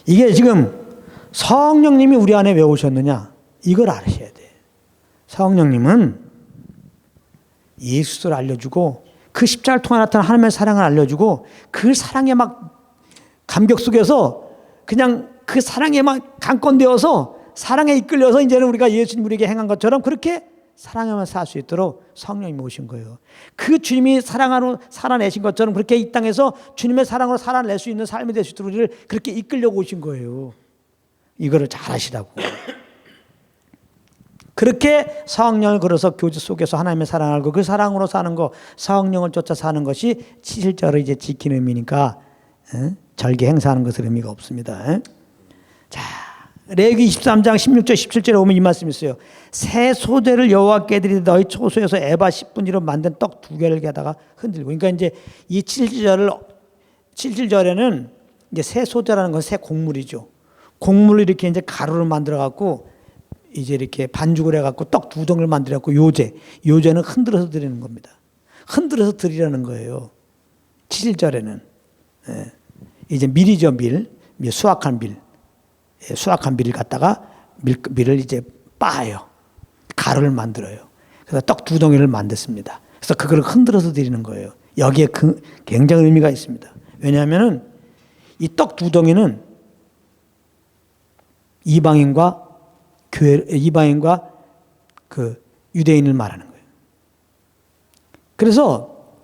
이게 지금 성령님이 우리 안에 왜 오셨느냐? 이걸 알으셔야 돼. 성령님은 예수를 알려주고 그 십자가를 통해 나타난 하나님의 사랑을 알려주고 그 사랑에 막 감격 속에서 그냥 그 사랑에 막 강권되어서 사랑에 이끌려서 이제는 우리가 예수님 우리에게 행한 것처럼 그렇게 사랑하며 살 수 있도록 성령님이 오신 거예요. 그 주님이 사랑으로 살아내신 것처럼 그렇게 이 땅에서 주님의 사랑으로 살아낼 수 있는 삶이 될 수 있도록 우리를 그렇게 이끌려고 오신 거예요. 이거를 잘 아시라고. 그렇게 성령을 걸어서 교제 속에서 하나님의 사랑을 알고 그 사랑으로 사는 거, 성령을 쫓아 사는 것이 실제로 이제 지키는 의미니까 절개 행사하는 것은 의미가 없습니다. 자, 레위기 23장 16절 17절에 보면 이 말씀이 있어요. 새 소재를 여호와께 드리되 너희 초소에서 에바 10분지로 만든 떡 2개를 게다가 흔들고. 그러니까 이제 이 7절에는 이제 새 소재라는 건 새 곡물이죠. 곡물을 이렇게 이제 가루를 만들어 갖고 이제 이렇게 반죽을 해 갖고 떡 2덩을 만들어 갖고 요제는 흔들어서 드리는 겁니다. 흔들어서 드리라는 거예요. 7절에는 이제 밀이죠, 수확한 밀. 수확한 밀을 갖다가 밀을 이제 빻아요. 가루를 만들어요. 그래서 떡 2덩이를 만들습니다. 그래서 그걸 흔들어서 드리는 거예요. 여기에 굉장히 의미가 있습니다. 왜냐하면 이 떡 2덩이는 이방인과 그 유대인을 말하는 거예요. 그래서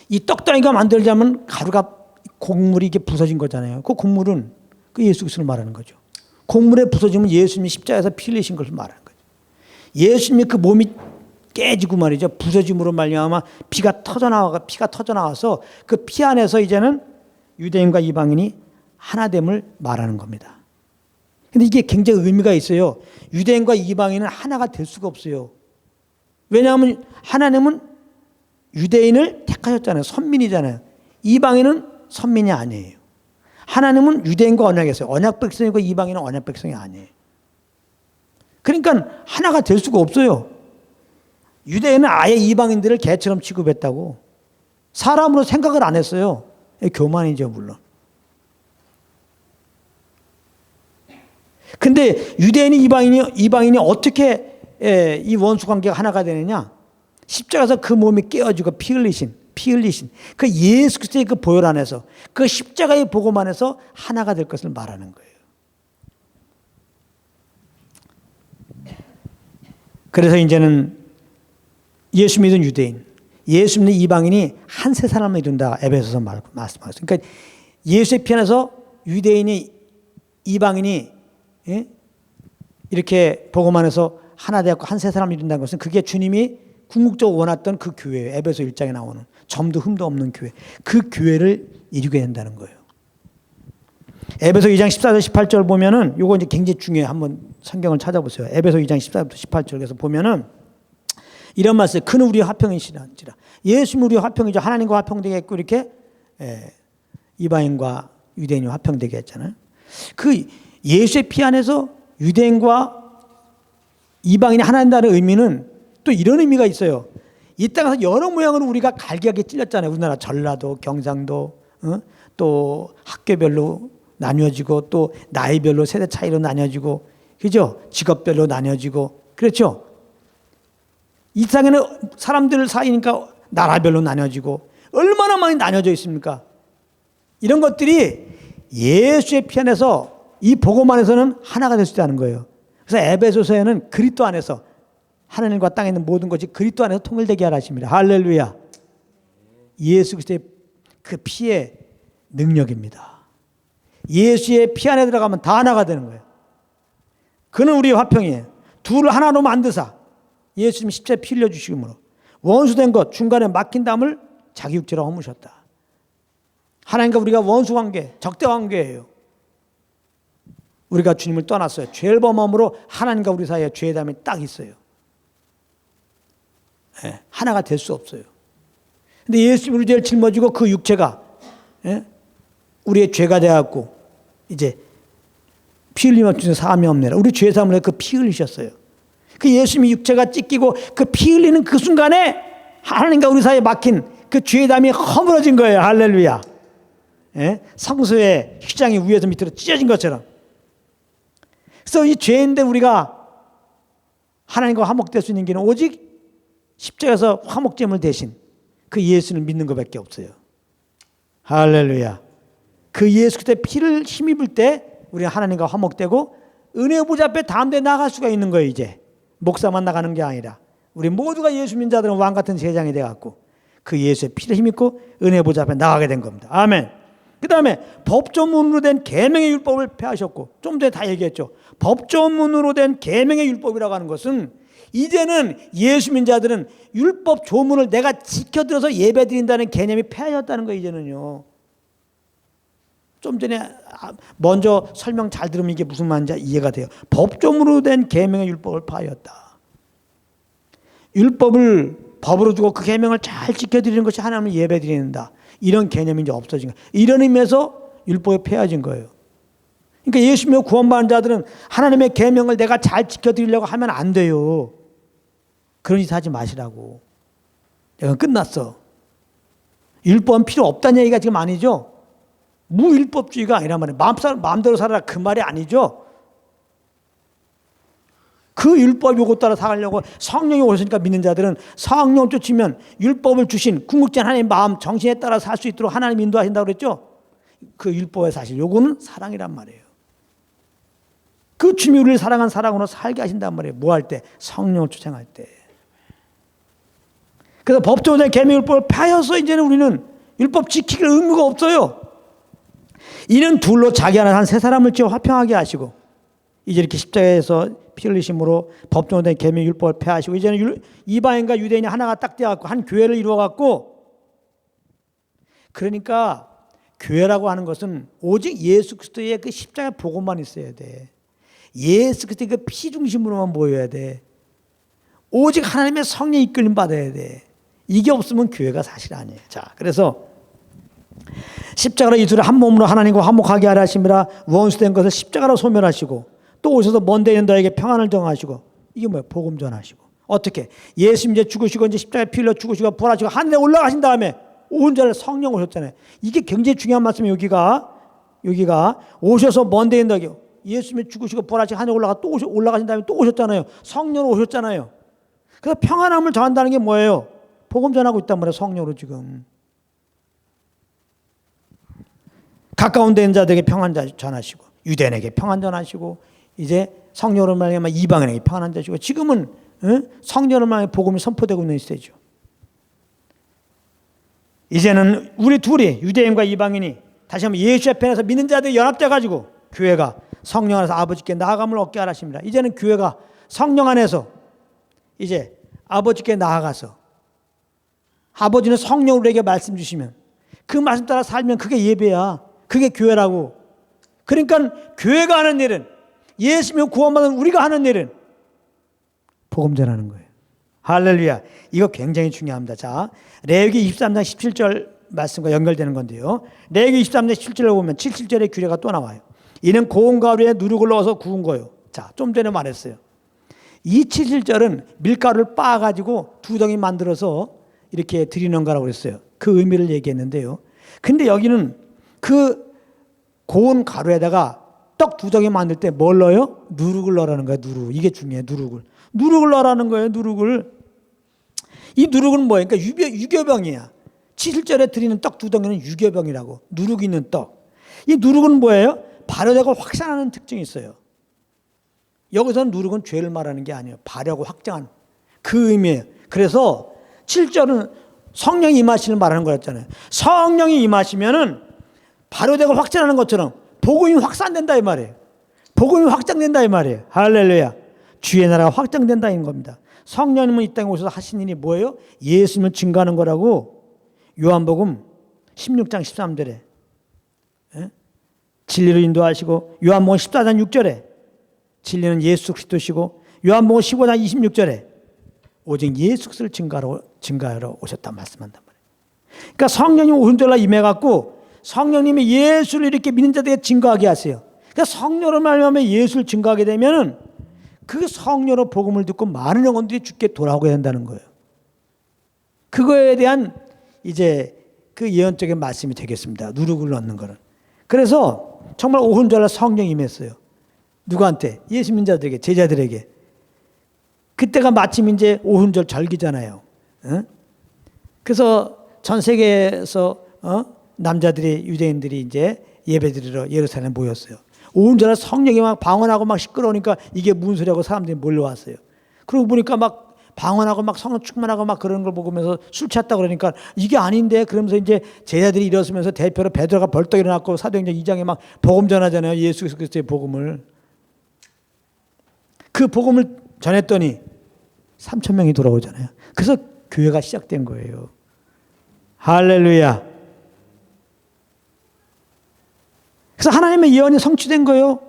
이 떡덩이가 만들자면 가루가 곡물이 이게 부서진 거잖아요. 그 곡물은 그 예수 그리스도를 말하는 거죠. 곡물에 부서지면 예수님이 십자가에서 피 흘리신 것을 말하는 거죠. 예수님이 그 몸이 깨지고 말이죠. 부서짐으로 말미암아 피가 터져나와서 그 피 안에서 이제는 유대인과 이방인이 하나됨을 말하는 겁니다. 근데 이게 굉장히 의미가 있어요. 유대인과 이방인은 하나가 될 수가 없어요. 왜냐하면 하나님은 유대인을 택하셨잖아요. 선민이잖아요. 이방인은 선민이 아니에요. 하나님은 유대인과 언약했어요. 언약 백성이고 이방인은 언약 백성이 아니에요. 그러니까 하나가 될 수가 없어요. 유대인은 아예 이방인들을 개처럼 취급했다고. 사람으로 생각을 안 했어요. 교만이죠, 물론. 근데 유대인이 이방인이 어떻게 이 원수 관계가 하나가 되느냐? 십자가에서 그 몸이 깨어지고 피 흘리신 그 예수 그리스도의 그 보혈 안에서 그 십자가의 복음 안에서 하나가 될 것을 말하는 거예요. 그래서 이제는 예수 믿은 유대인, 예수 믿는 이방인이 한 세 사람을 이룬다. 에베소서 말씀하셨어요. 그러니까 예수의 피 안에서 유대인이 이방인이 이렇게 복음 안에서 하나 되었고 한 세 사람을 이룬다는 것은 그게 주님이 궁극적으로 원했던 그 교회, 에베소 1장에 나오는 점도 흠도 없는 교회, 그 교회를 이루게 된다는 거예요. 에베소 2장 14절 18절 보면은 요거 이제 굉장히 중요해요. 한번 성경을 찾아보세요. 에베소 2장 14절부터 18절에서 보면은 이런 말씀, 그는 우리의 화평이시란지라. 예수님이 우리의 화평이죠. 하나님과 화평되게 했고 이렇게 이방인과 유대인이 화평되게 했잖아요. 그 예수의 피 안에서 유대인과 이방인이 하나 된다는 의미는 또 이런 의미가 있어요. 이 땅에서 여러 모양으로 우리가 갈기하게 찔렸잖아요. 우리나라 전라도, 경상도, 또 학교별로 나뉘어지고 또 나이별로 세대 차이로 나뉘어지고, 그죠? 직업별로 나뉘어지고, 그렇죠? 이 땅에는 사람들 사이니까 나라별로 나뉘어지고 얼마나 많이 나뉘어져 있습니까? 이런 것들이 예수의 피 안에서 이 복음 안에서는 하나가 될 수 있다는 거예요. 그래서 에베소서에는 그리스도 안에서 하나님과 땅에 있는 모든 것이 그리스도 안에서 통일되게 하라 하십니다. 할렐루야. 예수 그리스도의 그 피의 능력입니다. 예수의 피 안에 들어가면 다 하나가 되는 거예요. 그는 우리의 화평이에요. 둘을 하나로 만드사 예수님 십자가에 피 흘려주시므로 원수된 것 중간에 막힌 담을 자기 육체로 허무셨다. 하나님과 우리가 원수 관계, 적대 관계예요. 우리가 주님을 떠났어요. 죄를 범함으로 하나님과 우리 사이에 죄의 담이 딱 있어요. 예, 하나가 될 수 없어요. 근데 예수님 우리 죄를 짊어지고 그 육체가 우리의 죄가 되었고 이제 피 흘림 없이 사함이 없네라. 우리 죄 사함을 그 피 흘리셨어요. 그 예수님이 육체가 찢기고 그 피 흘리는 그 순간에 하나님과 우리 사이에 막힌 그 죄의 담이 허물어진 거예요. 할렐루야. 성소의 휘장이 위에서 밑으로 찢어진 것처럼. 그래서 이 죄인들 우리가 하나님과 화목될 수 있는 길은 오직 십자가에서 화목제물 대신 그 예수를 믿는 것밖에 없어요. 할렐루야. 그 예수 그리스도의 피를 힘입을 때 우리가 하나님과 화목되고 은혜 보좌 앞에 담대히 나갈 수가 있는 거예요. 이제 목사만 나가는 게 아니라 우리 모두가 예수 믿는 자들은 왕 같은 제장이 돼갖고 그 예수의 피를 힘입고 은혜 보좌 앞에 나가게 된 겁니다. 아멘. 그 다음에 법조문으로 된 계명의 율법을 폐하셨고, 좀 전에 다 얘기했죠. 법조문으로 된 계명의 율법이라고 하는 것은 이제는 예수 믿는 자들은 율법 조문을 내가 지켜들어서 예배드린다는 개념이 폐하였다는 거예요. 이제는요. 좀 전에 먼저 설명 잘 들으면 이게 무슨 말인지 이해가 돼요. 법조문으로 된 계명의 율법을 폐하였다. 율법을 법으로 두고 그 계명을 잘 지켜드리는 것이 하나님을 예배드린다. 이런 개념이 이제 없어진 거예요. 이런 의미에서 율법이 폐해진 거예요. 그러니까 예수 믿고 구원받은 자들은 하나님의 계명을 내가 잘 지켜드리려고 하면 안 돼요. 그런 짓 하지 마시라고. 내가 끝났어. 율법은 필요 없다는 얘기가 지금 아니죠. 무율법주의가 아니란 말이에요. 마음대로 살아라 그 말이 아니죠. 그 율법 요구 따라 살아가려고 성령이 오셨으니까 믿는 자들은 성령 쫓으면 율법을 주신 궁극적인 하나님의 마음 정신에 따라 살 수 있도록 하나님 인도하신다고 그랬죠. 그 율법의 사실 요구는 사랑이란 말이에요. 그 주님이 우리를 사랑한 사랑으로 살게 하신단 말이에요. 뭐 할 때? 성령을 초청할 때. 그래서 법조문의 계명율법을 폐하여서 이제는 우리는 율법 지키길 의무가 없어요. 이는 둘로 자기 하나 한 세 사람을 지어 화평하게 하시고 이제 이렇게 십자가에서 피 흘리심으로 법조문의 계명율법을 폐하시고 이제는 이방인과 유대인이 하나가 딱 되어갖고 한 교회를 이루어갖고, 그러니까 교회라고 하는 것은 오직 예수 그리스도의 그 십자가 복음만 있어야 돼. 예수 그리스도의 그 피 중심으로만 모여야 돼. 오직 하나님의 성령 이끌림 받아야 돼. 이게 없으면 교회가 사실 아니에요. 자, 그래서 십자가로 이 둘을 한 몸으로 하나님과 화목하게 하려 하심이라 원수된 것을 십자가로 소멸하시고 또 오셔서 먼데 있는 너에게 평안을 정하시고, 이게 뭐예요? 복음 전하시고. 어떻게? 예수님 이제 죽으시고 이제 십자가에 피 흘려 죽으시고 부활하시고 하늘에 올라가신 다음에 온전히 성령 오셨잖아요. 이게 굉장히 중요한 말씀이에요. 여기가 오셔서 먼데 있는 너에게, 예수님이 죽으시고 부활하시고 하늘에 올라가신 다음에 또 오셨잖아요. 성령으로 오셨잖아요. 그래서 평안함을 전한다는 게 뭐예요? 복음 전하고 있단 말이에요. 성령으로 지금. 가까운 데 있는 자들에게 평안 전하시고 유대인에게 평안 전하시고 이제 성령으로 말하면 이방인에게 평안한 자시고, 지금은 성령으로 말하면 복음이 선포되고 있는 시대죠. 이제는 우리 둘이 유대인과 이방인이 다시 한번 예수 앞에서 믿는 자들이 연합돼 가지고 교회가 성령 안에서 아버지께 나아감을 얻게 하라십니다. 이제는 교회가 성령 안에서 이제 아버지께 나아가서 아버지는 성령으로 우리에게 말씀 주시면 그 말씀 따라 살면 그게 예배야. 그게 교회라고. 그러니까 교회가 하는 일은, 예수님 구원받은 우리가 하는 일은 복음 전하는 거예요. 할렐루야. 이거 굉장히 중요합니다. 자, 레위기 23장 17절 말씀과 연결되는 건데요. 레위기 23장 17절에 보면 77절의 규례가 또 나와요. 이는 고운 가루에 누룩을 넣어서 구운 거예요. 자, 좀 전에 말했어요. 이 77절은 밀가루를 빻아가지고 두 덩이 만들어서 이렇게 드리는 거라고 그랬어요. 그 의미를 얘기했는데요. 근데 여기는 그 고운 가루에다가 떡 두 덩이 만들 때 뭘 넣어요? 누룩을 넣으라는 거예요. 누룩. 이게 중요해요. 누룩을 넣으라는 거예요. 누룩을. 이 누룩은 뭐예요? 그러니까 유교병이야. 7절에 드리는 떡 두 덩이는 유교병이라고. 누룩 있는 떡. 이 누룩은 뭐예요? 발효되고 확산하는 특징이 있어요. 여기서는 누룩은 죄를 말하는 게 아니에요. 발효하고 확장하는 그 의미예요. 그래서 7절은 성령이 임하시는 말하는 거였잖아요. 성령이 임하시면은 발효되고 확장하는 것처럼 복음이 확산된다 이 말이에요. 복음이 확장된다 이 말이에요. 할렐루야. 주의 나라가 확장된다 는 겁니다. 성령님은 이 땅에 오셔서 하신 일이 뭐예요? 예수님을 증거하는 거라고 요한복음 16장 13절에 진리로 인도하시고, 요한복음 14장 6절에 진리는 예수 그리스도시고, 요한복음 15장 26절에 오직 예수 그리스도를 증거하러 오셨다 말씀한단 말이에요. 그러니까 성령님 오순절날 임해갖고 성령님이 예수를 이렇게 믿는 자들에게 증거하게 하세요. 그러니까 성령으로 말하면 예수를 증거하게 되면은 그 성령으로 복음을 듣고 많은 영혼들이 주께 돌아오게 된다는 거예요. 그거에 대한 이제 그 예언적인 말씀이 되겠습니다. 누룩을 넣는 거는. 그래서 정말 오순절날 성령이 임했어요. 누구한테? 예수 믿는 자들에게, 제자들에게. 그때가 마침 이제 오순절 절기잖아요. 그래서 전 세계에서 남자들이, 유대인들이 이제 예배드리러 예루살렘에 모였어요. 오순절날 성령이 막 방언하고 막 시끄러우니까 이게 무슨 소리하고 사람들이 몰려왔어요. 그러고 보니까 막 방언하고 막 성령 충만하고 막 그런 걸 보면서 술 취했다 그러니까 이게 아닌데, 그러면서 이제 제자들이 일어서면서 대표로 베드로가 벌떡 일어났고 사도행전 2장에 막 복음 전하잖아요. 예수 그리스도의 복음을. 그 복음을 전했더니 3,000명이 돌아오잖아요. 그래서 교회가 시작된 거예요. 할렐루야. 그래서 하나님의 예언이 성취된 거예요.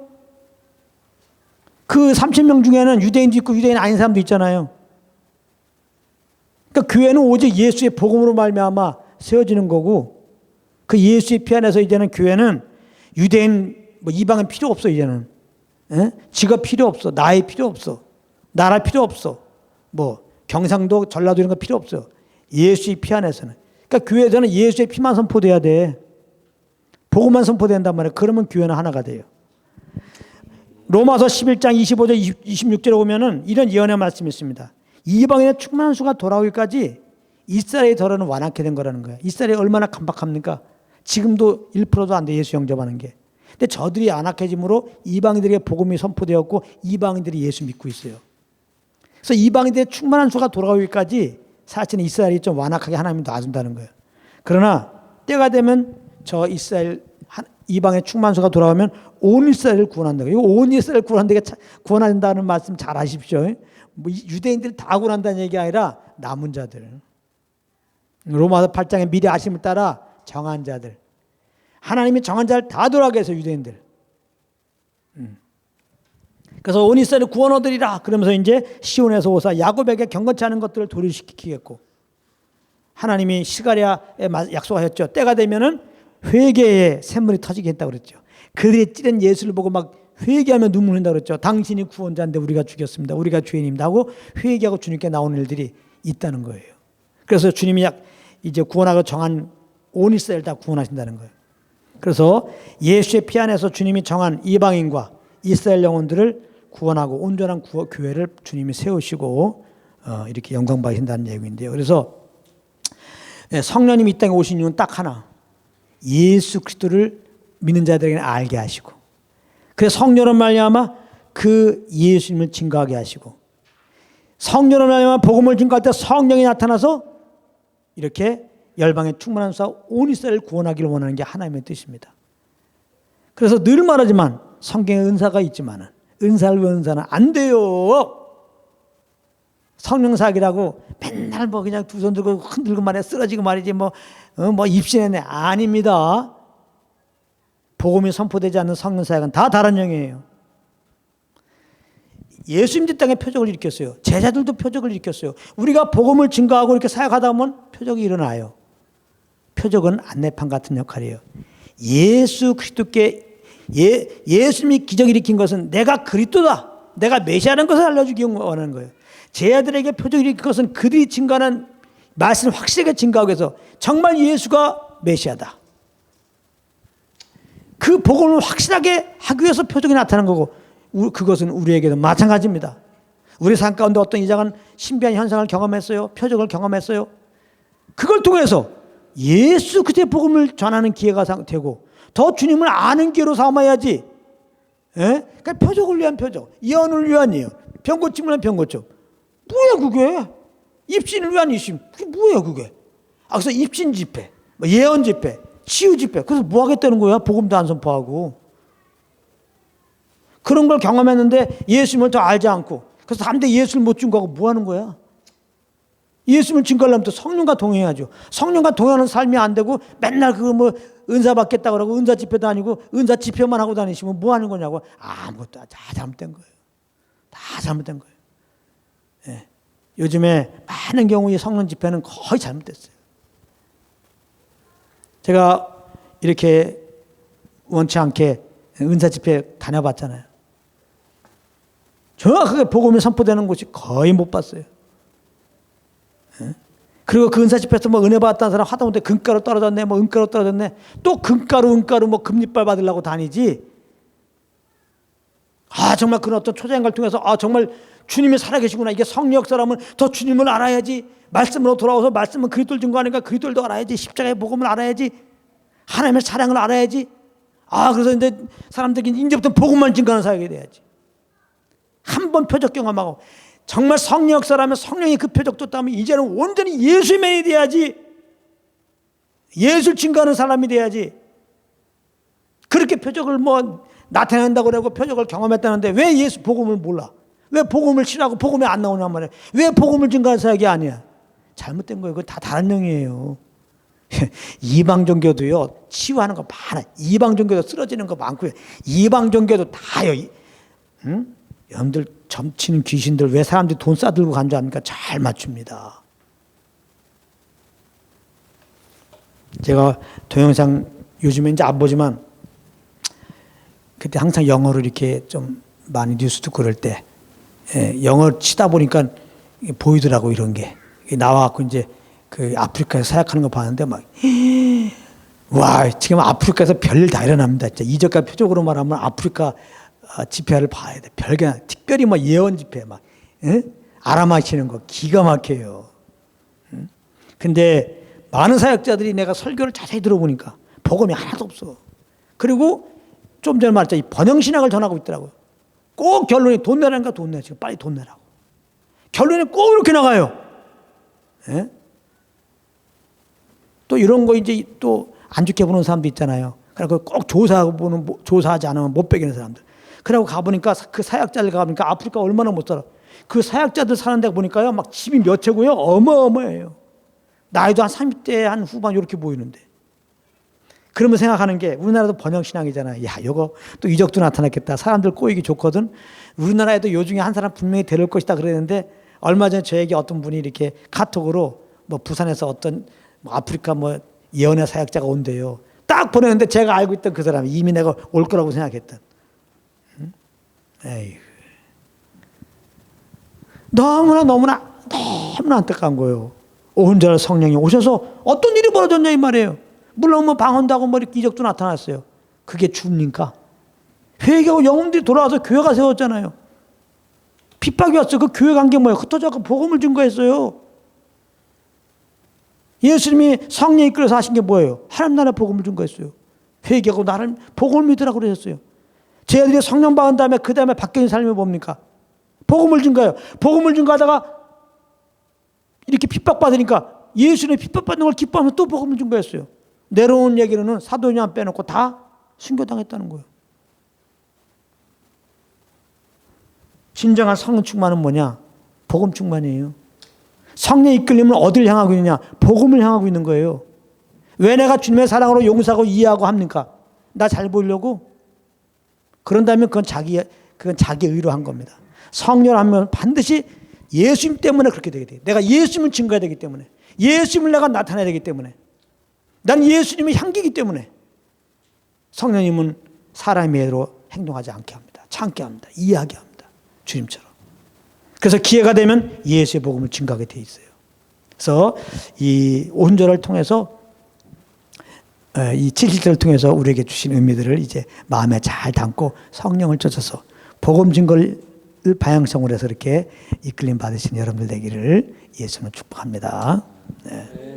그 3,000명 중에는 유대인도 있고 유대인 아닌 사람도 있잖아요. 그러니까 교회는 오직 예수의 복음으로 말미암아 세워지는 거고, 그 예수의 피 안에서 이제는 교회는 유대인 뭐 이방은 필요 없어. 이제는 직업 필요 없어. 나이 필요 없어. 나라 필요 없어. 뭐 경상도 전라도 이런 거 필요 없어요. 예수의 피 안에서는. 그러니까 교회에서는 예수의 피만 선포돼야 돼. 복음만 선포된단 말이에요. 그러면 교회는 하나가 돼요. 로마서 11장 25절 26절에 보면은 이런 예언의 말씀이 있습니다. 이방인의 충만한 수가 돌아오기까지 이스라엘의 덜어는 완악해 된 거라는 거예요. 이스라엘이 얼마나 간박합니까? 지금도 1%도 안 돼, 예수 영접하는 게. 근데 저들이 안악해짐으로 이방인들에게 복음이 선포되었고 이방인들이 예수 믿고 있어요. 그래서 이방인들의 충만한 수가 돌아오기까지 사실은 이스라엘이 좀 완악하게 하나님이 놔준다는 거예요. 그러나 때가 되면 저 이스라엘 이방의 충만한 수가 돌아오면 온 이스라엘을 구원한다. 이거 온 이스라엘을 구원한다는 말씀 잘 아십시오. 뭐 유대인들 다 구원한다는 얘기 아니라 남은 자들. 로마서 8장의 미리 아심을 따라 정한 자들. 하나님이 정한 자를 다 돌아가게 해서 유대인들. 그래서 온 이스라엘을 구원 얻으리라. 그러면서 이제 시온에서 오사 야곱에게 경건치 않은 것들을 도리시키겠고, 하나님이 시가랴에 약속하셨죠. 때가 되면은 회개의 샘물이 터지게 했다고 그랬죠. 그들이 찌른 예수를 보고 막 회개하면 눈물 흘린다고 그랬죠. 당신이 구원자인데 우리가 죽였습니다. 우리가 죄인입니다 하고 회개하고 주님께 나오는 일들이 있다는 거예요. 그래서 주님이 이제 구원하고 정한 온 이스라엘 다 구원하신다는 거예요. 그래서 예수의 피 안에서 주님이 정한 이방인과 이스라엘 영혼들을 구원하고 온전한 교회를 주님이 세우시고 이렇게 영광 받으신다는 얘기인데요. 그래서 성령님이 이 땅에 오신 이유는 딱 하나, 예수 그리스도를 믿는 자들에게는 알게 하시고, 그래서 성령으로 말미암아 그 예수님을 증거하게 하시고, 성령으로 말미암아 복음을 증거할 때 성령이 나타나서 이렇게 열방의 충만한 수와 온 이스라엘을 구원하기를 원하는 게 하나님의 뜻입니다. 그래서 늘 말하지만 성경에 은사가 있지만 은사를 왜 은사는 안 돼요. 성령 사기라고 맨날 뭐 그냥 두 손 들고 흔들고 말해 쓰러지고 말이지 뭐 입신했네. 아닙니다. 복음이 선포되지 않는 성령 사역은 다 다른 영이에요. 예수님들 땅에 표적을 일으켰어요. 제자들도 표적을 일으켰어요. 우리가 복음을 증거하고 이렇게 사역하다 보면 표적이 일어나요. 표적은 안내판 같은 역할이에요. 예수 그리스도께 예수님이 기적을 일으킨 것은 내가 그리스도다, 내가 메시아라는 것을 알려주기 원하는 거예요. 제자들에게 표적을 일으킨 것은 그들이 증거하는 말씀을 확실하게 증거하기 위해서 정말 예수가 메시아다, 그 복음을 확실하게 하기 위해서 표적이 나타난 거고, 그것은 우리에게도 마찬가지입니다. 우리 삶 가운데 어떤 이상한 신비한 현상을 경험했어요. 표적을 경험했어요. 그걸 통해서 예수 그리스도의 복음을 전하는 기회가 되고 더 주님을 아는 기회로 삼아야지. 그러니까 표적을 위한 표적, 예언을 위한 예언, 병 고침을 위한 병 고침. 뭐야 그게? 입신을 위한 입신. 그게 뭐야 그게? 그래서 입신 집회, 예언 집회, 치유 집회. 그래서 뭐 하겠다는 거야? 복음도 안 선포하고. 그런 걸 경험했는데 예수님을 더 알지 않고, 그래서 사람들이 예수를 못 증거하고 뭐 하는 거야? 예수님을 증거하려면 또 성령과 동행해야죠. 성령과 동행하는 삶이 안 되고 맨날 그거 뭐 은사 받겠다 그러고 은사 집회 다니고 은사 집회만 하고 다니시면 뭐 하는 거냐고. 아무것도 다 잘못된 거예요. 다 잘못된 거예요. 예. 요즘에 많은 경우에 성령 집회는 거의 잘못됐어요. 제가 이렇게 원치 않게 은사 집회 다녀봤잖아요. 정확하게 복음이 선포되는 곳이 거의 못 봤어요. 그리고 그 은사 집회에서 뭐 은혜 받았다는 사람 하다못해 금가루 떨어졌네, 뭐 은가루 떨어졌네. 또 금가루 뭐 금리빨 받으려고 다니지. 아, 정말 그런 어떤 초자연걸 통해서 아, 정말 주님이 살아계시구나. 이게 성령 역사라면 더 주님을 알아야지. 말씀으로 돌아와서 말씀은 그리스도를 증거하니까 그리스도를 알아야지. 십자가의 복음을 알아야지. 하나님의 사랑을 알아야지. 아, 그래서 이제 사람들이 이제부터 복음만 증거하는 사역이 돼야지. 한 번 표적 경험하고 정말 성령 역사라면 성령이 그 표적도 따면 이제는 온전히 예수만이 돼야지. 예수를 증거하는 사람이 돼야지. 그렇게 표적을 뭐 나타낸다고 그러고 표적을 경험했다는데 왜 예수 복음을 몰라? 왜 복음을 싫어하고 복음이 안 나오냔 말이야. 왜 복음을 증거하는 사역이 아니야? 잘못된 거예요. 그거 다 다른 영이에요. 이방 종교도요, 치유하는 거 많아. 이방 종교도 쓰러지는 거 많고요. 이방 종교도 다요. 응? 여러분들 점치는 귀신들 왜 사람들이 돈 싸들고 간 줄 압니까? 잘 맞춥니다. 제가 동영상 요즘에 이제 안 보지만 그때 항상 영어로 이렇게 좀 많이 뉴스 듣고 그럴 때 영어 치다 보니까 보이더라고 이런 게 나와갖고 이제 그 아프리카에서 사역하는 거 봤는데 막 와, 지금 아프리카에서 별일 다 일어납니다. 진짜 이적과 표적으로 말하면 아프리카 집회를 봐야 돼. 별게 특별히 뭐 예언 집회 막 알아맞히는 거 기가 막혀요. 근데 많은 사역자들이 내가 설교를 자세히 들어보니까 복음이 하나도 없어. 그리고 좀 전에 말했죠. 이 번영신학을 전하고 있더라고요. 꼭 결론이 돈 내라니까 돈 내. 지금 빨리 돈 내라고. 결론이 꼭 이렇게 나가요. 예? 또 이런 거 이제 또 안 좋게 보는 사람도 있잖아요. 그래서 꼭 조사하지 않으면 못 베기는 사람들. 그러고 가보니까 그 사역자들 가보니까 아프리카 얼마나 못 살아. 그 사역자들 사는 데 보니까요. 막 집이 몇 채고요. 어마어마해요. 나이도 한 30대 한 후반 이렇게 보이는데. 그러면 생각하는 게 우리나라도 번영신앙이잖아요. 야, 이거 또 이적도 나타났겠다. 사람들 꼬이기 좋거든. 우리나라에도 요 중에 한 사람 분명히 데려올 것이다 그랬는데 얼마 전에 저에게 어떤 분이 이렇게 카톡으로 뭐 부산에서 어떤 뭐 아프리카 뭐 예언의 사역자가 온대요. 딱 보냈는데 제가 알고 있던 그 사람이 이미 내가 올 거라고 생각했던. 에이, 너무나 안타까운 거예요. 온전한 성령이 오셔서 어떤 일이 벌어졌냐 이 말이에요. 물론 뭐 방언다고 뭐 이렇게 이적도 나타났어요. 그게 줍니까? 회개하고 영웅들이 돌아와서 교회가 세웠잖아요. 핍박이 왔어요. 그 교회 간 게 뭐예요? 흩어져서 복음을 증거했어요. 예수님이 성령 이끌어서 하신 게 뭐예요? 하나님 나라 복음을 증거했어요. 회개하고 나를 복음을 믿으라고 그러셨어요. 제 아들이 성령 받은 다음에 그 다음에 바뀌는 삶이 뭡니까? 복음을 증거해요. 복음을 증거하다가 이렇게 핍박받으니까 예수님이 핍박받는 걸 기뻐하면서 또 복음을 증거했어요. 내려온 얘기로는 사도행전 빼놓고 다 순교당했다는 거예요. 진정한 성령 충만은 뭐냐? 복음 충만이에요. 성령 이끌림은 어디를 향하고 있느냐? 복음을 향하고 있는 거예요. 왜 내가 주님의 사랑으로 용서하고 이해하고 합니까? 나 잘 보이려고? 그런다면 그건 자기 의로 한 겁니다. 성령하면 반드시 예수님 때문에 그렇게 되게 돼요. 내가 예수님을 증거해야 되기 때문에. 예수님을 내가 나타내야 되기 때문에. 난 예수님의 향기이기 때문에. 성령님은 사람의 예로 행동하지 않게 합니다. 참게 합니다. 이해하게 합니다. 주님처럼. 그래서 기회가 되면 예수의 복음을 증거하게 돼 있어요. 그래서 이 오순절을 통해서 이 7일절을 통해서 우리에게 주신 의미들을 이제 마음에 잘 담고 성령을 쫓아서 복음 증거를 방향성으로 해서 이렇게 이끌림 받으신 여러분들 되기를 예수는 축복합니다. 네.